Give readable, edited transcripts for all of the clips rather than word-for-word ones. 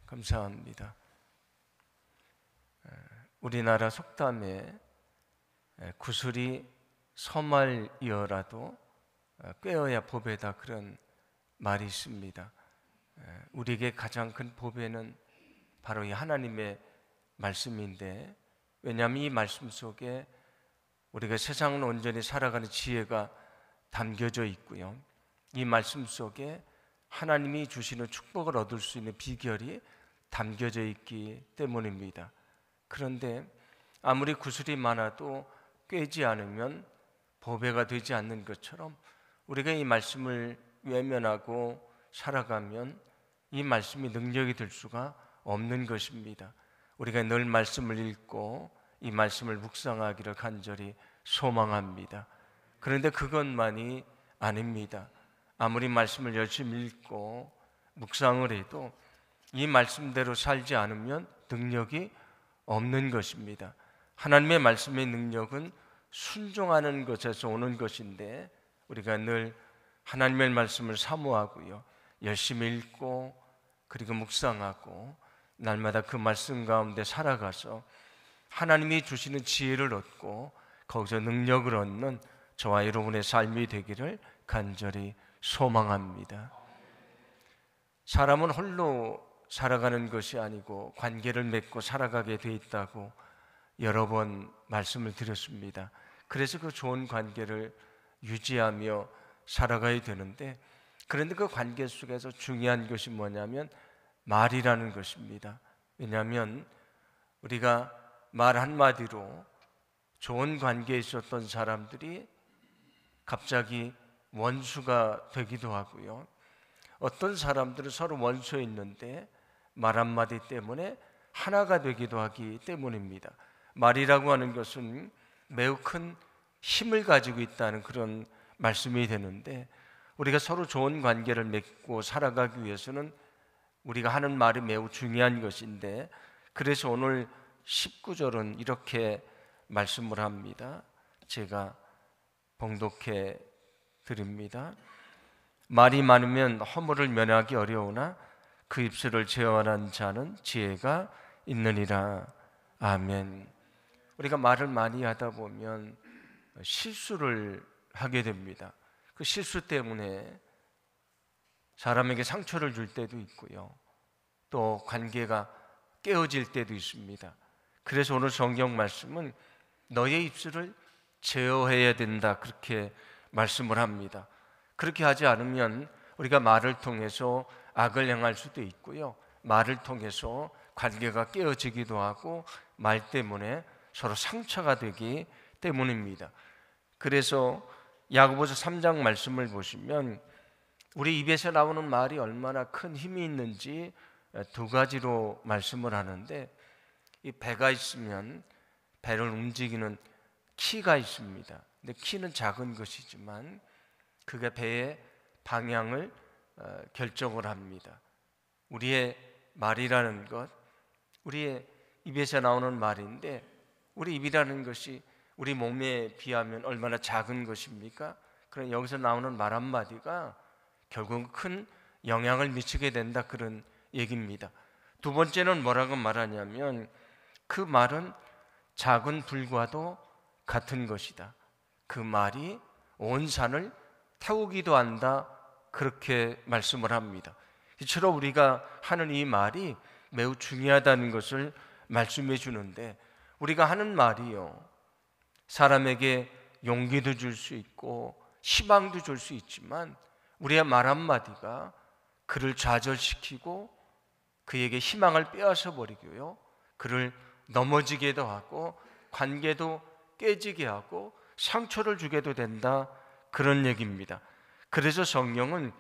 감사합니다. 우리나라 속담에 구슬이 서말이어라도 꿰어야 보배다, 그런 말이 있습니다. 우리에게 가장 큰 보배는 바로 이 하나님의 말씀인데, 왜냐하면 이 말씀 속에 우리가 세상을 온전히 살아가는 지혜가 담겨져 있고요, 이 말씀 속에 하나님이 주시는 축복을 얻을 수 있는 비결이 담겨져 있기 때문입니다. 그런데 아무리 구슬이 많아도 꿰지 않으면 보배가 되지 않는 것처럼, 우리가 이 말씀을 외면하고 살아가면 이 말씀이 능력이 될 수가 없는 것입니다. 우리가 늘 말씀을 읽고 이 말씀을 묵상하기를 간절히 소망합니다. 그런데 그것만이 아닙니다. 아무리 말씀을 열심히 읽고 묵상을 해도 이 말씀대로 살지 않으면 능력이 없는 것입니다. 하나님의 말씀의 능력은 순종하는 것에서 오는 것인데, 우리가 늘 하나님의 말씀을 사모하고요, 열심히 읽고 그리고 묵상하고 날마다 그 말씀 가운데 살아가서 하나님이 주시는 지혜를 얻고 거기서 능력을 얻는 저와 여러분의 삶이 되기를 간절히 소망합니다. 사람은 홀로 살아가는 것이 아니고 관계를 맺고 살아가게 돼 있다고 여러 번 말씀을 드렸습니다. 그래서 그 좋은 관계를 유지하며 살아가야 되는데, 그런데 그 관계 속에서 중요한 것이 뭐냐면 말이라는 것입니다. 왜냐하면 우리가 말 한마디로 좋은 관계에 있었던 사람들이 갑자기 원수가 되기도 하고요, 어떤 사람들은 서로 원수에 있는데 말 한마디 때문에 하나가 되기도 하기 때문입니다. 말이라고 하는 것은 매우 큰 힘을 가지고 있다는 그런 말씀이 되는데, 우리가 서로 좋은 관계를 맺고 살아가기 위해서는 우리가 하는 말이 매우 중요한 것인데, 그래서 오늘 19절은 이렇게 말씀을 합니다. 제가 봉독해 드립니다. 말이 많으면 허물을 면하기 어려우나 그 입술을 제어하는 자는 지혜가 있느니라. 아멘. 우리가 말을 많이 하다 보면 실수를 하게 됩니다. 그 실수 때문에 사람에게 상처를 줄 때도 있고요, 또 관계가 깨어질 때도 있습니다. 그래서 오늘 성경 말씀은 너의 입술을 제어해야 된다, 그렇게 말씀을 합니다. 그렇게 하지 않으면 우리가 말을 통해서 악을 행할 수도 있고요, 말을 통해서 관계가 깨어지기도 하고 말 때문에 서로 상처가 되기 때문입니다. 그래서 야고보서 3장 말씀을 보시면 우리 입에서 나오는 말이 얼마나 큰 힘이 있는지 두 가지로 말씀을 하는데, 이 배가 있으면 배를 움직이는 키가 있습니다. 근데 키는 작은 것이지만 그게 배의 방향을 결정을 합니다. 우리의 말이라는 것, 우리의 입에서 나오는 말인데, 우리 입이라는 것이 우리 몸에 비하면 얼마나 작은 것입니까? 그럼 여기서 나오는 말 한마디가 결국 큰 영향을 미치게 된다, 그런 얘기입니다. 두 번째는 뭐라고 말하냐면 그 말은 작은 불과도 같은 것이다. 그 말이 온 산을 태우기도 한다, 그렇게 말씀을 합니다. 이처럼 우리가 하는 이 말이 매우 중요하다는 것을 말씀해 주는데, 우리가 하는 말이요, 사람에게 용기도 줄 수 있고 희망도 줄 수 있지만 우리의 말 한마디가 그를 좌절시키고 그에게 희망을 빼앗아 버리고요, 그를 넘어지게도 하고 관계도 깨지게 하고 상처를 주게도 된다, 그런 얘기입니다. 그래서 성경은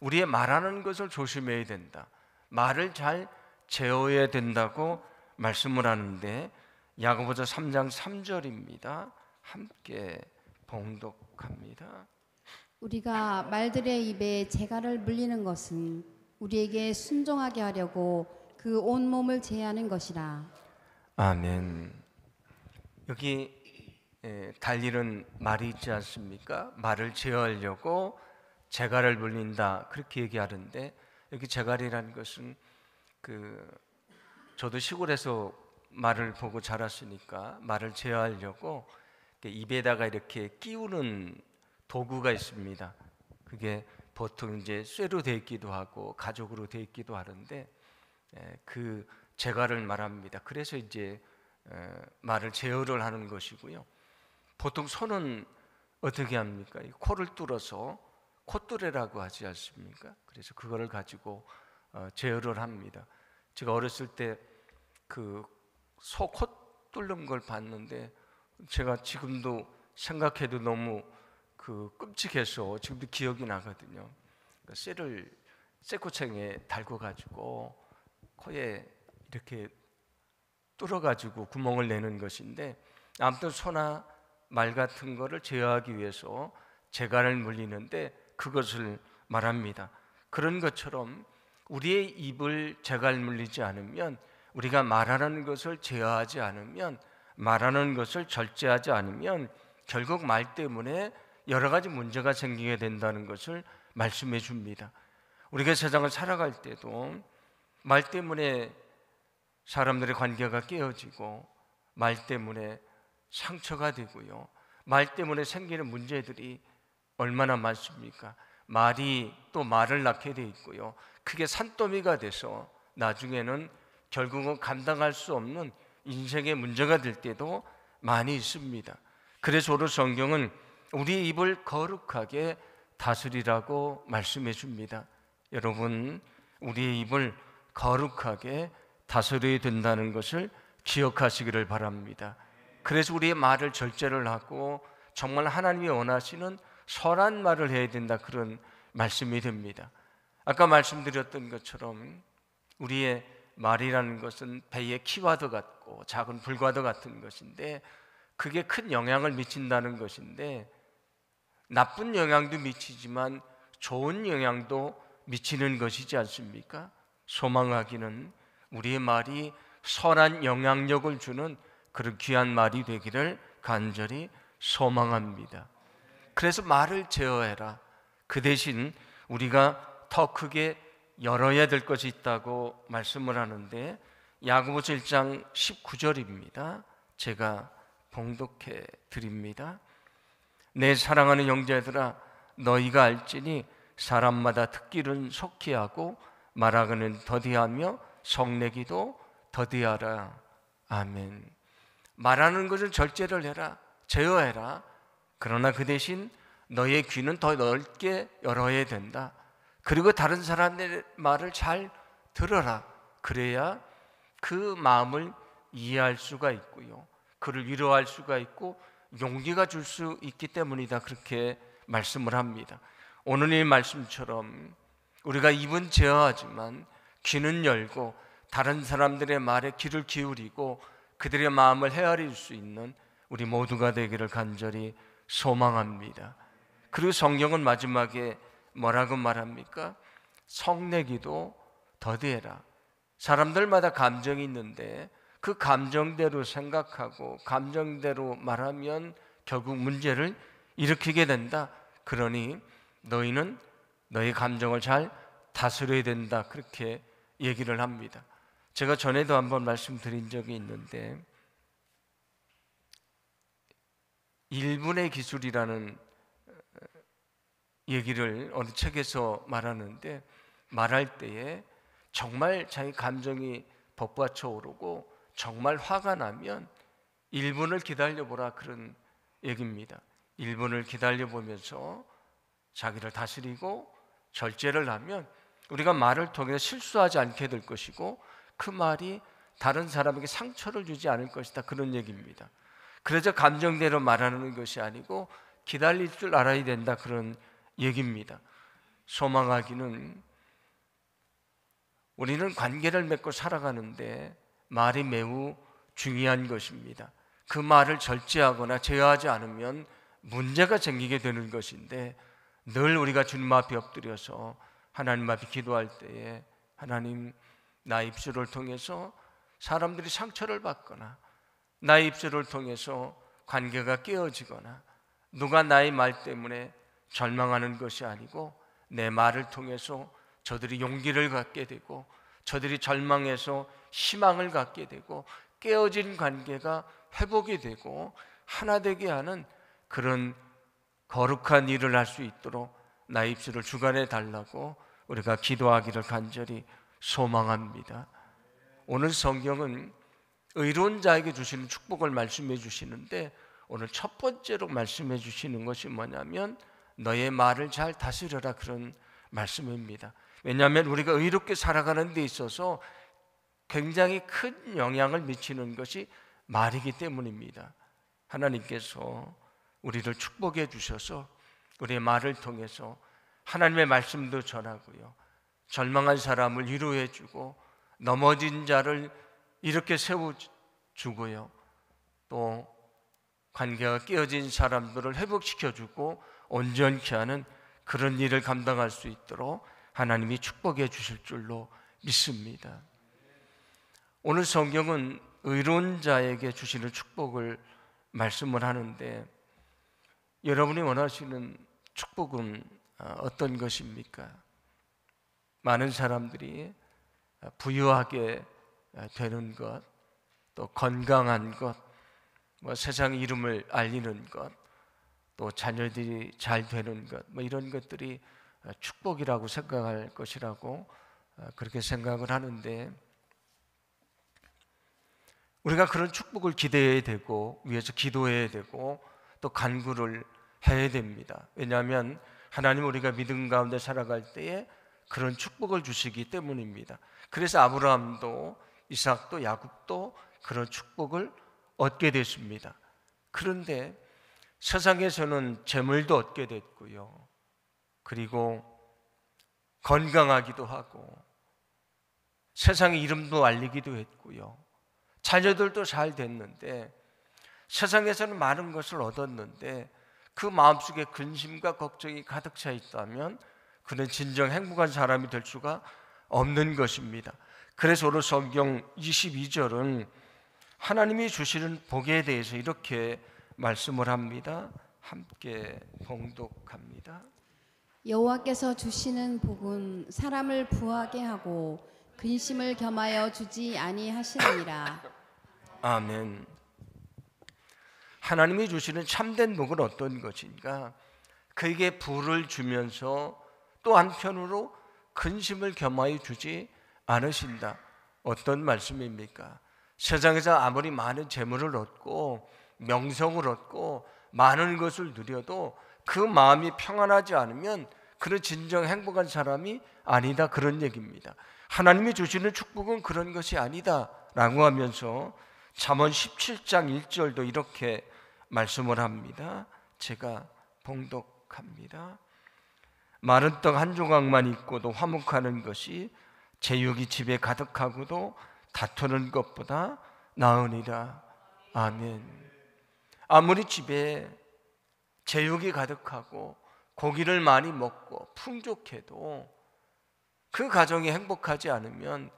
우리의 말하는 것을 조심해야 된다, 말을 잘 제어해야 된다고 말씀을 하는데, 야고보서 3장 3절입니다. 함께 봉독합니다. 우리가 말들의 입에 재갈을 물리는 것은 우리에게 순종하게 하려고 그 온몸을 제하는 것이라. 아멘. 여기 달리는 말이 있지 않습니까? 말을 제어하려고 재갈을 물린다, 그렇게 얘기하는데, 여기 재갈이라는 것은 저도 시골에서 말을 보고 자랐으니까 말을 제어하려고 입에다가 이렇게 끼우는 도구가 있습니다. 그게 보통 이제 쇠로 되어 있기도 하고 가죽으로 되어 있기도 하는데 그 제갈을 말합니다. 그래서 이제 말을 제어를 하는 것이고요. 보통 손은 어떻게 합니까? 코를 뚫어서 콧뚜레라고 하지 않습니까? 그래서 그거를 가지고 제어를 합니다. 제가 어렸을 때 그 소 코 뚫는 걸 봤는데 제가 지금도 생각해도 너무 끔찍해서 지금도 기억이 나거든요. 그러니까 쇠를 쇠코챙에 달고 가지고 코에 이렇게 뚫어 가지고 구멍을 내는 것인데, 아무튼 소나 말 같은 거를 제어하기 위해서 제갈을 물리는데 그것을 말합니다. 그런 것처럼 우리의 입을 제갈 물리지 않으면, 우리가 말하는 것을 제어하지 않으면, 말하는 것을 절제하지 않으면 결국 말 때문에 여러 가지 문제가 생기게 된다는 것을 말씀해 줍니다. 우리가 세상을 살아갈 때도 말 때문에 사람들의 관계가 깨어지고, 말 때문에 상처가 되고요, 말 때문에 생기는 문제들이 얼마나 많습니까? 말이 또 말을 낳게 돼 있고요, 그게 산더미가 돼서 나중에는 결국은 감당할 수 없는 인생의 문제가 될 때도 많이 있습니다. 그래서 오늘 성경은 우리의 입을 거룩하게 다스리라고 말씀해 줍니다. 여러분, 우리의 입을 거룩하게 다스려야 된다는 것을 기억하시기를 바랍니다. 그래서 우리의 말을 절제를 하고 정말 하나님이 원하시는 선한 말을 해야 된다, 그런 말씀이 됩니다. 아까 말씀드렸던 것처럼 우리의 말이라는 것은 배의 키와도 같고 작은 불과도 같은 것인데, 그게 큰 영향을 미친다는 것인데, 나쁜 영향도 미치지만 좋은 영향도 미치는 것이지 않습니까? 소망하기는 우리의 말이 선한 영향력을 주는 그런 귀한 말이 되기를 간절히 소망합니다. 그래서 말을 제어해라. 그 대신 우리가 더 크게 열어야 될 것이 있다고 말씀을 하는데, 야고보서 1장 19절입니다. 제가 봉독해 드립니다. 내 사랑하는 형제들아, 너희가 알지니 사람마다 듣기는 속히 하고 말하기는 더디하며 성내기도 더디하라. 아멘. 말하는 것을 절제를 해라, 제어해라. 그러나 그 대신 너의 귀는 더 넓게 열어야 된다. 그리고 다른 사람의 말을 잘 들어라. 그래야 그 마음을 이해할 수가 있고요, 그를 위로할 수가 있고 용기가 줄 수 있기 때문이다, 그렇게 말씀을 합니다. 오늘 이 말씀처럼 우리가 입은 제어하지만 귀는 열고 다른 사람들의 말에 귀를 기울이고 그들의 마음을 헤아릴 수 있는 우리 모두가 되기를 간절히 소망합니다. 그리고 성경은 마지막에 뭐라고 말합니까? 성내기도 더디해라. 사람들마다 감정이 있는데 그 감정대로 생각하고 감정대로 말하면 결국 문제를 일으키게 된다. 그러니 너희는 너희 감정을 잘 다스려야 된다, 그렇게 얘기를 합니다. 제가 전에도 한번 말씀드린 적이 있는데, 1분의 기술이라는 얘기를 어느 책에서 말하는데, 말할 때에 정말 자기 감정이 벅받쳐 오르고 정말 화가 나면 1분을 기다려보라, 그런 얘기입니다. 1분을 기다려보면서 자기를 다스리고 절제를 하면 우리가 말을 통해 실수하지 않게 될 것이고 그 말이 다른 사람에게 상처를 주지 않을 것이다, 그런 얘기입니다. 그래서 감정대로 말하는 것이 아니고 기다릴 줄 알아야 된다, 그런 얘기입니다. 소망하기는 우리는 관계를 맺고 살아가는데 말이 매우 중요한 것입니다. 그 말을 절제하거나 제어하지 않으면 문제가 생기게 되는 것인데, 늘 우리가 주님 앞에 엎드려서 하나님 앞에 기도할 때에, 하나님, 나의 입술을 통해서 사람들이 상처를 받거나 나의 입술을 통해서 관계가 깨어지거나 누가 나의 말 때문에 절망하는 것이 아니고 내 말을 통해서 저들이 용기를 갖게 되고 저들이 절망해서 희망을 갖게 되고 깨어진 관계가 회복이 되고 하나 되게 하는 그런 거룩한 일을 할 수 있도록 나의 입술을 주관해 달라고 우리가 기도하기를 간절히 소망합니다. 오늘 성경은 의로운 자에게 주시는 축복을 말씀해 주시는데, 오늘 첫 번째로 말씀해 주시는 것이 뭐냐면 너의 말을 잘 다스려라, 그런 말씀입니다. 왜냐하면 우리가 의롭게 살아가는 데 있어서 굉장히 큰 영향을 미치는 것이 말이기 때문입니다. 하나님께서 우리를 축복해 주셔서 우리의 말을 통해서 하나님의 말씀도 전하고요, 절망한 사람을 위로해 주고 넘어진 자를 이렇게 세워주고요, 또 관계가 깨어진 사람들을 회복시켜 주고 온전케 하는 그런 일을 감당할 수 있도록 하나님이 축복해 주실 줄로 믿습니다. 오늘 성경은 의로운 자에게 주시는 축복을 말씀을 하는데, 여러분이 원하시는 축복은 어떤 것입니까? 많은 사람들이 부유하게 되는 것, 또 건강한 것, 세상 이름을 알리는 것, 또 자녀들이 잘 되는 것, 이런 것들이 축복이라고 생각할 것이라고 그렇게 생각을 하는데, 우리가 그런 축복을 기대해야 되고 위해서 기도해야 되고 또 간구를 해야 됩니다. 왜냐하면 하나님은 우리가 믿음 가운데 살아갈 때에 그런 축복을 주시기 때문입니다. 그래서 아브라함도 이삭도 야곱도 그런 축복을 얻게 됐습니다. 그런데 세상에서는 재물도 얻게 됐고요, 그리고 건강하기도 하고 세상의 이름도 알리기도 했고요, 자녀들도 잘 됐는데, 세상에서는 많은 것을 얻었는데 그 마음속에 근심과 걱정이 가득 차 있다면 그는 진정 행복한 사람이 될 수가 없는 것입니다. 그래서 오늘 성경 22절은 하나님이 주시는 복에 대해서 이렇게 말씀을 합니다. 함께 봉독합니다. 여호와께서 주시는 복은 사람을 부하게 하고 근심을 겸하여 주지 아니하시느니라. 아멘. 하나님이 주시는 참된 복은 어떤 것인가? 그에게 부를 주면서 또 한편으로 근심을 겸하여 주지 않으신다. 어떤 말씀입니까? 세상에서 아무리 많은 재물을 얻고 명성을 얻고 많은 것을 누려도 그 마음이 평안하지 않으면 그는 진정 행복한 사람이 아니다, 그런 얘기입니다. 하나님이 주시는 축복은 그런 것이 아니다 라고 하면서 잠언 17장 1절도 이렇게 말씀을 합니다. 제가 봉독합니다. 마른 떡 한 조각만 있고도 화목하는 것이 제육이 집에 가득하고도 다투는 것보다 나으니라. 아멘. 아무리 집에 제육이 가득하고 고기를 많이 먹고 풍족해도 그 가정이 행복하지 않으면,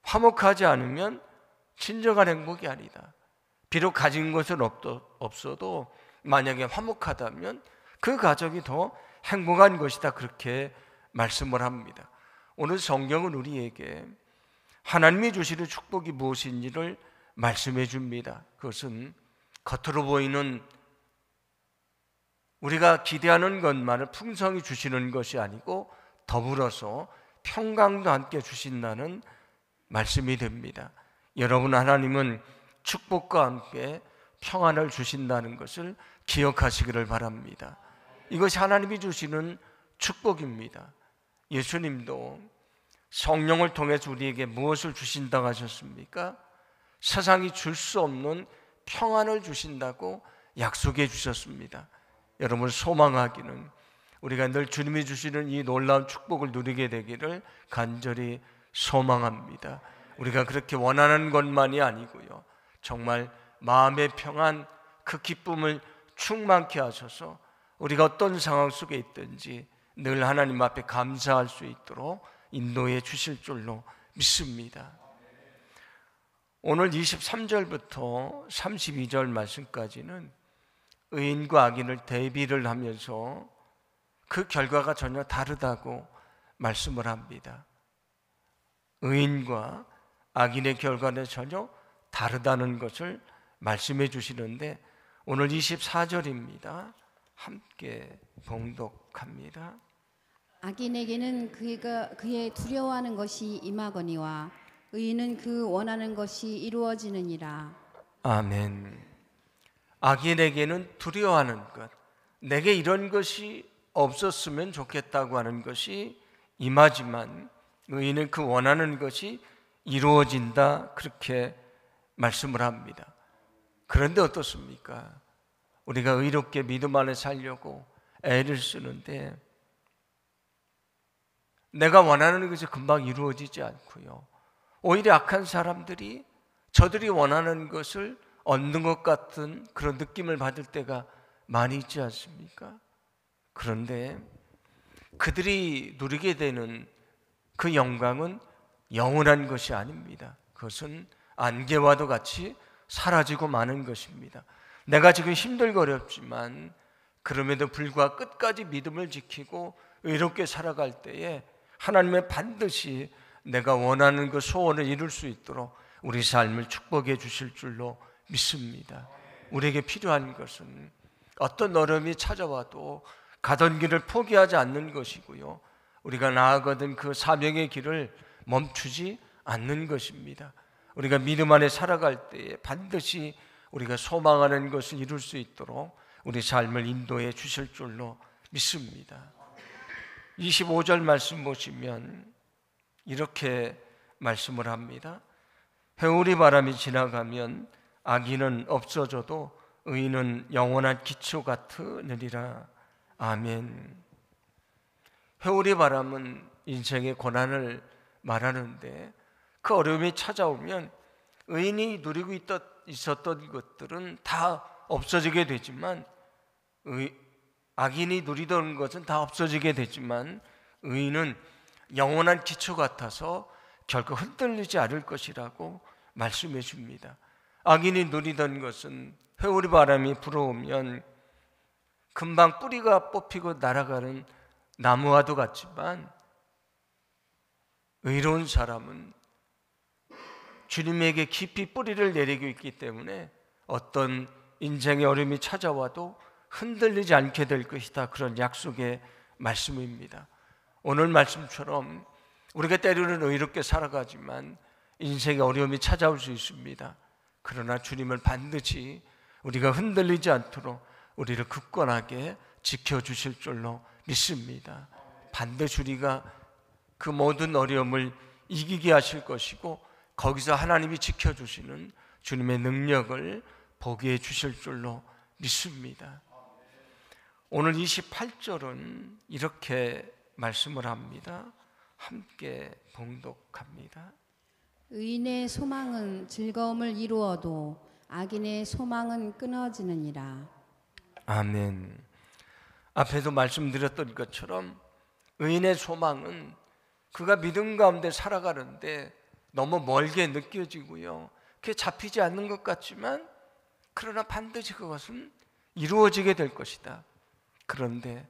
화목하지 않으면 진정한 행복이 아니다. 비록 가진 것은 없어도 만약에 화목하다면 그 가정이 더 행복한 것이다, 그렇게 말씀을 합니다. 오늘 성경은 우리에게 하나님이 주시는 축복이 무엇인지를 말씀해 줍니다. 그것은 겉으로 보이는 우리가 기대하는 것만을 풍성히 주시는 것이 아니고 더불어서 평강도 함께 주신다는 말씀이 됩니다. 여러분, 하나님은 축복과 함께 평안을 주신다는 것을 기억하시기를 바랍니다. 이것이 하나님이 주시는 축복입니다. 예수님도 성령을 통해서 우리에게 무엇을 주신다고 하셨습니까? 세상이 줄 수 없는 평안을 주신다고 약속해 주셨습니다. 여러분, 소망하기는 우리가 늘 주님이 주시는 이 놀라운 축복을 누리게 되기를 간절히 소망합니다. 우리가 그렇게 원하는 것만이 아니고요, 정말 마음의 평안, 그 기쁨을 충만케 하셔서 우리가 어떤 상황 속에 있든지 늘 하나님 앞에 감사할 수 있도록 인도해 주실 줄로 믿습니다. 오늘 23절부터 32절 말씀까지는 의인과 악인을 대비를 하면서 그 결과가 전혀 다르다고 말씀을 합니다. 의인과 악인의 결과는 전혀 다르다는 것을 말씀해 주시는데 오늘 24절입니다. 함께 봉독합니다. 악인에게는 그의 두려워하는 것이 임하거니와 의인은 그 원하는 것이 이루어지느니라. 아멘. 악인에게는 두려워하는 것, 내게 이런 것이 없었으면 좋겠다고 하는 것이 임하지만 의인은 그 원하는 것이 이루어진다, 그렇게 말씀을 합니다. 그런데 어떻습니까? 우리가 의롭게 믿음 안에 살려고 애를 쓰는데 내가 원하는 것이 금방 이루어지지 않고요, 오히려 악한 사람들이 저들이 원하는 것을 얻는 것 같은 그런 느낌을 받을 때가 많이 있지 않습니까? 그런데 그들이 누리게 되는 그 영광은 영원한 것이 아닙니다. 그것은 안개와도 같이 사라지고 마는 것입니다. 내가 지금 힘들고 어렵지만 그럼에도 불구하고 끝까지 믿음을 지키고 의롭게 살아갈 때에 하나님은 반드시 내가 원하는 그 소원을 이룰 수 있도록 우리 삶을 축복해 주실 줄로 믿습니다. 우리에게 필요한 것은 어떤 어려움이 찾아와도 가던 길을 포기하지 않는 것이고요, 우리가 나아가던 그 사명의 길을 멈추지 않는 것입니다. 우리가 믿음 안에 살아갈 때에 반드시 우리가 소망하는 것을 이룰 수 있도록 우리 삶을 인도해 주실 줄로 믿습니다. 25절 말씀 보시면 이렇게 말씀을 합니다. 회오리 바람이 지나가면 악인은 없어져도 의인은 영원한 기초 같으니라. 아멘. 회오리 바람은 인생의 고난을 말하는데 그 어려움이 찾아오면 의인이 누리고 있었던 것들은 다 없어지게 되지만 악인이 누리던 것은 다 없어지게 되지만 의인은 영원한 기초 같아서 결코 흔들리지 않을 것이라고 말씀해 줍니다. 악인이 누리던 것은 회오리 바람이 불어오면 금방 뿌리가 뽑히고 날아가는 나무와도 같지만 의로운 사람은 주님에게 깊이 뿌리를 내리고 있기 때문에 어떤 인생의 어려움이 찾아와도 흔들리지 않게 될 것이다, 그런 약속의 말씀입니다. 오늘 말씀처럼 우리가 때로는 의롭게 살아가지만 인생의 어려움이 찾아올 수 있습니다. 그러나 주님은 반드시 우리가 흔들리지 않도록 우리를 굳건하게 지켜주실 줄로 믿습니다. 반드시 우리가 그 모든 어려움을 이기게 하실 것이고 거기서 하나님이 지켜주시는 주님의 능력을 보게 해 주실 줄로 믿습니다. 오늘 28절은 이렇게 말씀을 합니다. 함께 봉독합니다. 의인의 소망은 즐거움을 이루어도 악인의 소망은 끊어지느니라. 아멘. 앞에도 말씀드렸던 것처럼 의인의 소망은 그가 믿음 가운데 살아가는데 너무 멀게 느껴지고요, 그게 잡히지 않는 것 같지만 그러나 반드시 그것은 이루어지게 될 것이다. 그런데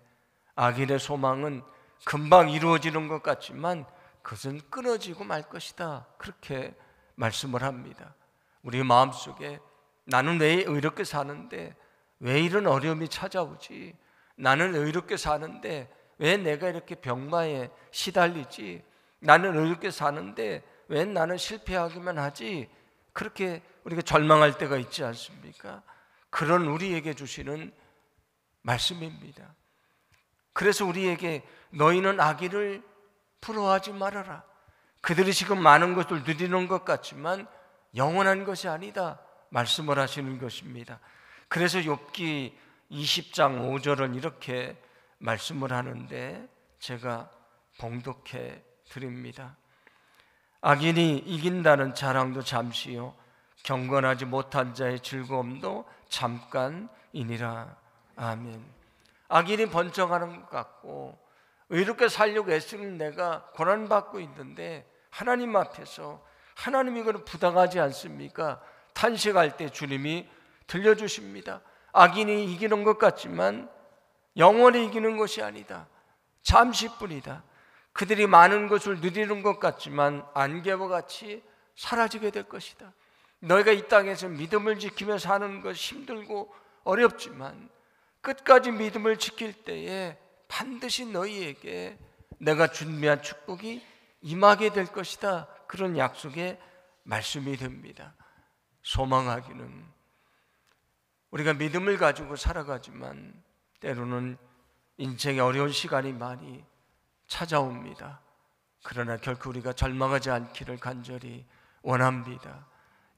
악인의 소망은 금방 이루어지는 것 같지만 그것은 끊어지고 말 것이다, 그렇게 말씀을 합니다. 우리 마음속에 나는 왜 의롭게 사는데 왜 이런 어려움이 찾아오지? 나는 의롭게 사는데 왜 내가 이렇게 병마에 시달리지? 나는 의롭게 사는데 왜 나는 실패하기만 하지? 그렇게 우리가 절망할 때가 있지 않습니까? 그런 우리에게 주시는 말씀입니다. 그래서 우리에게 너희는 악인을 부러워하지 말아라. 그들이 지금 많은 것을 누리는 것 같지만 영원한 것이 아니다, 말씀을 하시는 것입니다. 그래서 욥기 20장 5절은 이렇게 말씀을 하는데 제가 봉독해 드립니다. 악인이 이긴다는 자랑도 잠시요 경건하지 못한 자의 즐거움도 잠깐이니라. 아멘. 악인이 번쩍하는 것 같고 의롭게 살려고 애쓰는 내가 고난받고 있는데 하나님 앞에서 하나님이 그걸 부당하지 않습니까? 탄식할 때 주님이 들려주십니다. 악인이 이기는 것 같지만 영원히 이기는 것이 아니다, 잠시뿐이다. 그들이 많은 것을 누리는 것 같지만 안개와 같이 사라지게 될 것이다. 너희가 이 땅에서 믿음을 지키며 사는 것 힘들고 어렵지만 끝까지 믿음을 지킬 때에 반드시 너희에게 내가 준비한 축복이 임하게 될 것이다. 그런 약속의 말씀이 됩니다. 소망하기는 우리가 믿음을 가지고 살아가지만 때로는 인생의 어려운 시간이 많이 찾아옵니다. 그러나 결코 우리가 절망하지 않기를 간절히 원합니다.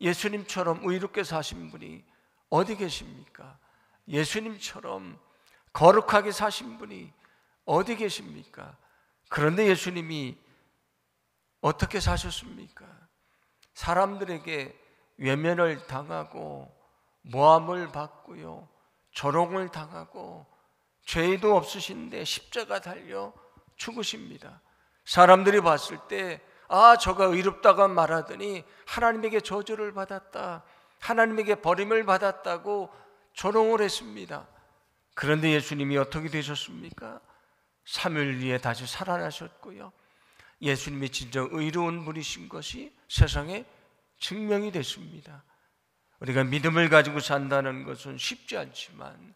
예수님처럼 의롭게 사신 분이 어디 계십니까? 예수님처럼 거룩하게 사신 분이 어디 계십니까? 그런데 예수님이 어떻게 사셨습니까? 사람들에게 외면을 당하고 모함을 받고요, 조롱을 당하고 죄도 없으신데 십자가 달려 죽으십니다. 사람들이 봤을 때 저가 의롭다고 말하더니 하나님에게 저주를 받았다, 하나님에게 버림을 받았다고 조롱을 했습니다. 그런데 예수님이 어떻게 되셨습니까? 3일 뒤에 다시 살아나셨고요, 예수님이 진짜 의로운 분이신 것이 세상에 증명이 됐습니다. 우리가 믿음을 가지고 산다는 것은 쉽지 않지만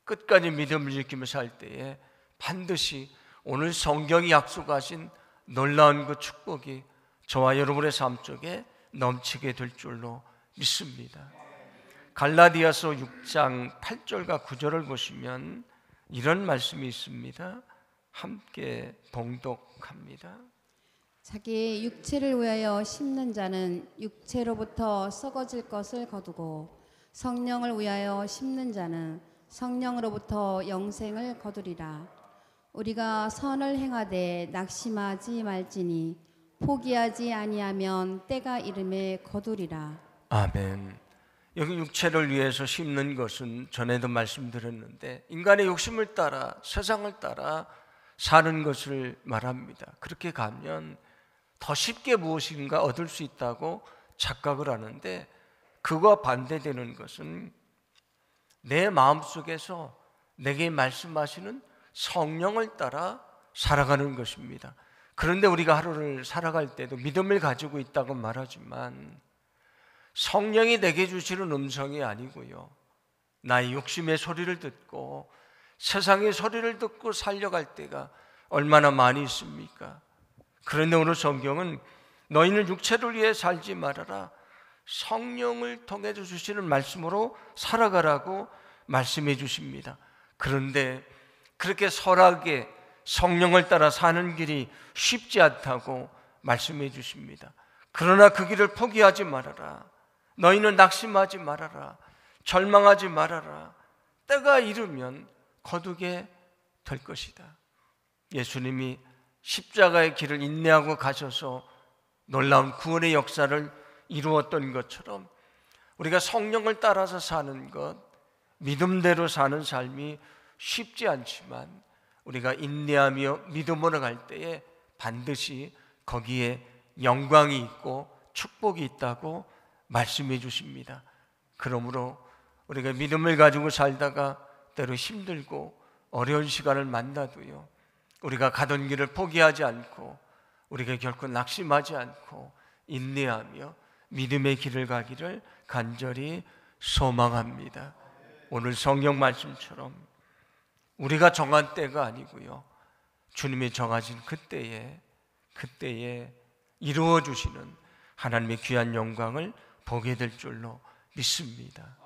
끝까지 믿음을 지키며 살 때에 반드시 오늘 성경이 약속하신 놀라운 그 축복이 저와 여러분의 삶 속에 넘치게 될 줄로 믿습니다. 갈라디아서 6장 8절과 9절을 보시면 이런 말씀이 있습니다. 함께 봉독합니다. 자기 육체를 위하여 심는 자는 육체로부터 썩어질 것을 거두고 성령을 위하여 심는 자는 성령으로부터 영생을 거두리라. 우리가 선을 행하되 낙심하지 말지니 포기하지 아니하면 때가 이름에 거두리라. 아멘. 여기 육체를 위해서 심는 것은 전에도 말씀드렸는데 인간의 욕심을 따라 세상을 따라 사는 것을 말합니다. 그렇게 가면 더 쉽게 무엇인가 얻을 수 있다고 착각을 하는데 그와 반대되는 것은 내 마음속에서 내게 말씀하시는 성령을 따라 살아가는 것입니다. 그런데 우리가 하루를 살아갈 때도 믿음을 가지고 있다고 말하지만 성령이 내게 주시는 음성이 아니고요, 나의 욕심의 소리를 듣고 세상의 소리를 듣고 살려갈 때가 얼마나 많이 있습니까? 그런데 오늘 성경은 너희는 육체를 위해 살지 말아라, 성령을 통해 주시는 말씀으로 살아가라고 말씀해 주십니다. 그런데 그렇게 설하게 성령을 따라 사는 길이 쉽지 않다고 말씀해 주십니다. 그러나 그 길을 포기하지 말아라, 너희는 낙심하지 말아라, 절망하지 말아라, 때가 이르면 거두게 될 것이다. 예수님이 십자가의 길을 인내하고 가셔서 놀라운 구원의 역사를 이루었던 것처럼 우리가 성령을 따라서 사는 것, 믿음대로 사는 삶이 쉽지 않지만 우리가 인내하며 믿음으로 갈 때에 반드시 거기에 영광이 있고 축복이 있다고 말씀해 주십니다. 그러므로 우리가 믿음을 가지고 살다가 때로 힘들고 어려운 시간을 만나도요, 우리가 가던 길을 포기하지 않고 우리가 결코 낙심하지 않고 인내하며 믿음의 길을 가기를 간절히 소망합니다. 오늘 성경 말씀처럼 우리가 정한 때가 아니고요, 주님이 정하신 그때에 이루어 주시는 하나님의 귀한 영광을 보게 될 줄로 믿습니다.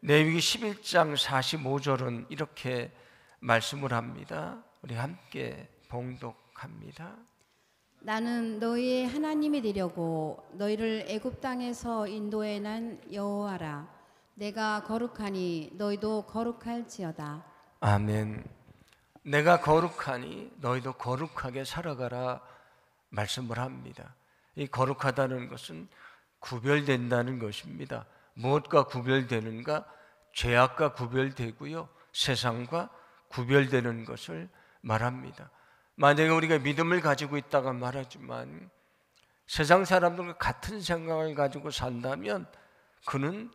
레위기 11장 45절은 이렇게 말씀을 합니다. 우리 함께 봉독합니다. 나는 너희의 하나님이 되려고 너희를 애굽 땅에서 인도해 난 여호와라. 내가 거룩하니 너희도 거룩할지어다. 아멘. 내가 거룩하니 너희도 거룩하게 살아가라 말씀을 합니다. 이 거룩하다는 것은 구별된다는 것입니다. 무엇과 구별되는가? 죄악과 구별되고요, 세상과 구별되는 것을 말합니다. 만약에 우리가 믿음을 가지고 있다가 말하지만 세상 사람들과 같은 생각을 가지고 산다면 그는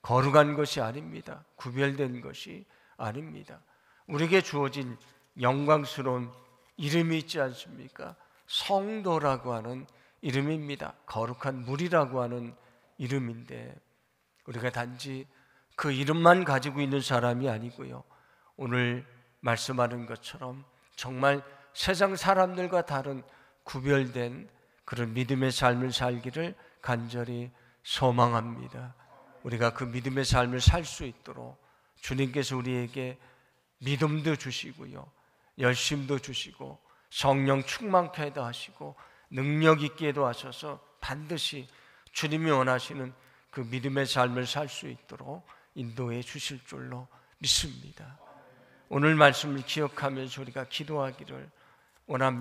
거룩한 것이 아닙니다. 구별된 것이 아닙니다. 우리에게 주어진 영광스러운 이름이 있지 않습니까? 성도라고 하는 이름입니다. 거룩한 물이라고 하는 이름인데 우리가 단지 그 이름만 가지고 있는 사람이 아니고요, 오늘 말씀하는 것처럼 정말 세상 사람들과 다른 구별된 그런 믿음의 삶을 살기를 간절히 소망합니다. 우리가 그 믿음의 삶을 살 수 있도록 주님께서 우리에게 믿음도 주시고요, 열심도 주시고 성령 충만케도 하시고 능력 있게도 하셔서 반드시 주님이 원하시는 그 믿음의 삶을 살 수 있도록 인도해 주실 줄로 믿습니다. 오늘 말씀을 기억하면서 우리가 기도하기를 원합니다.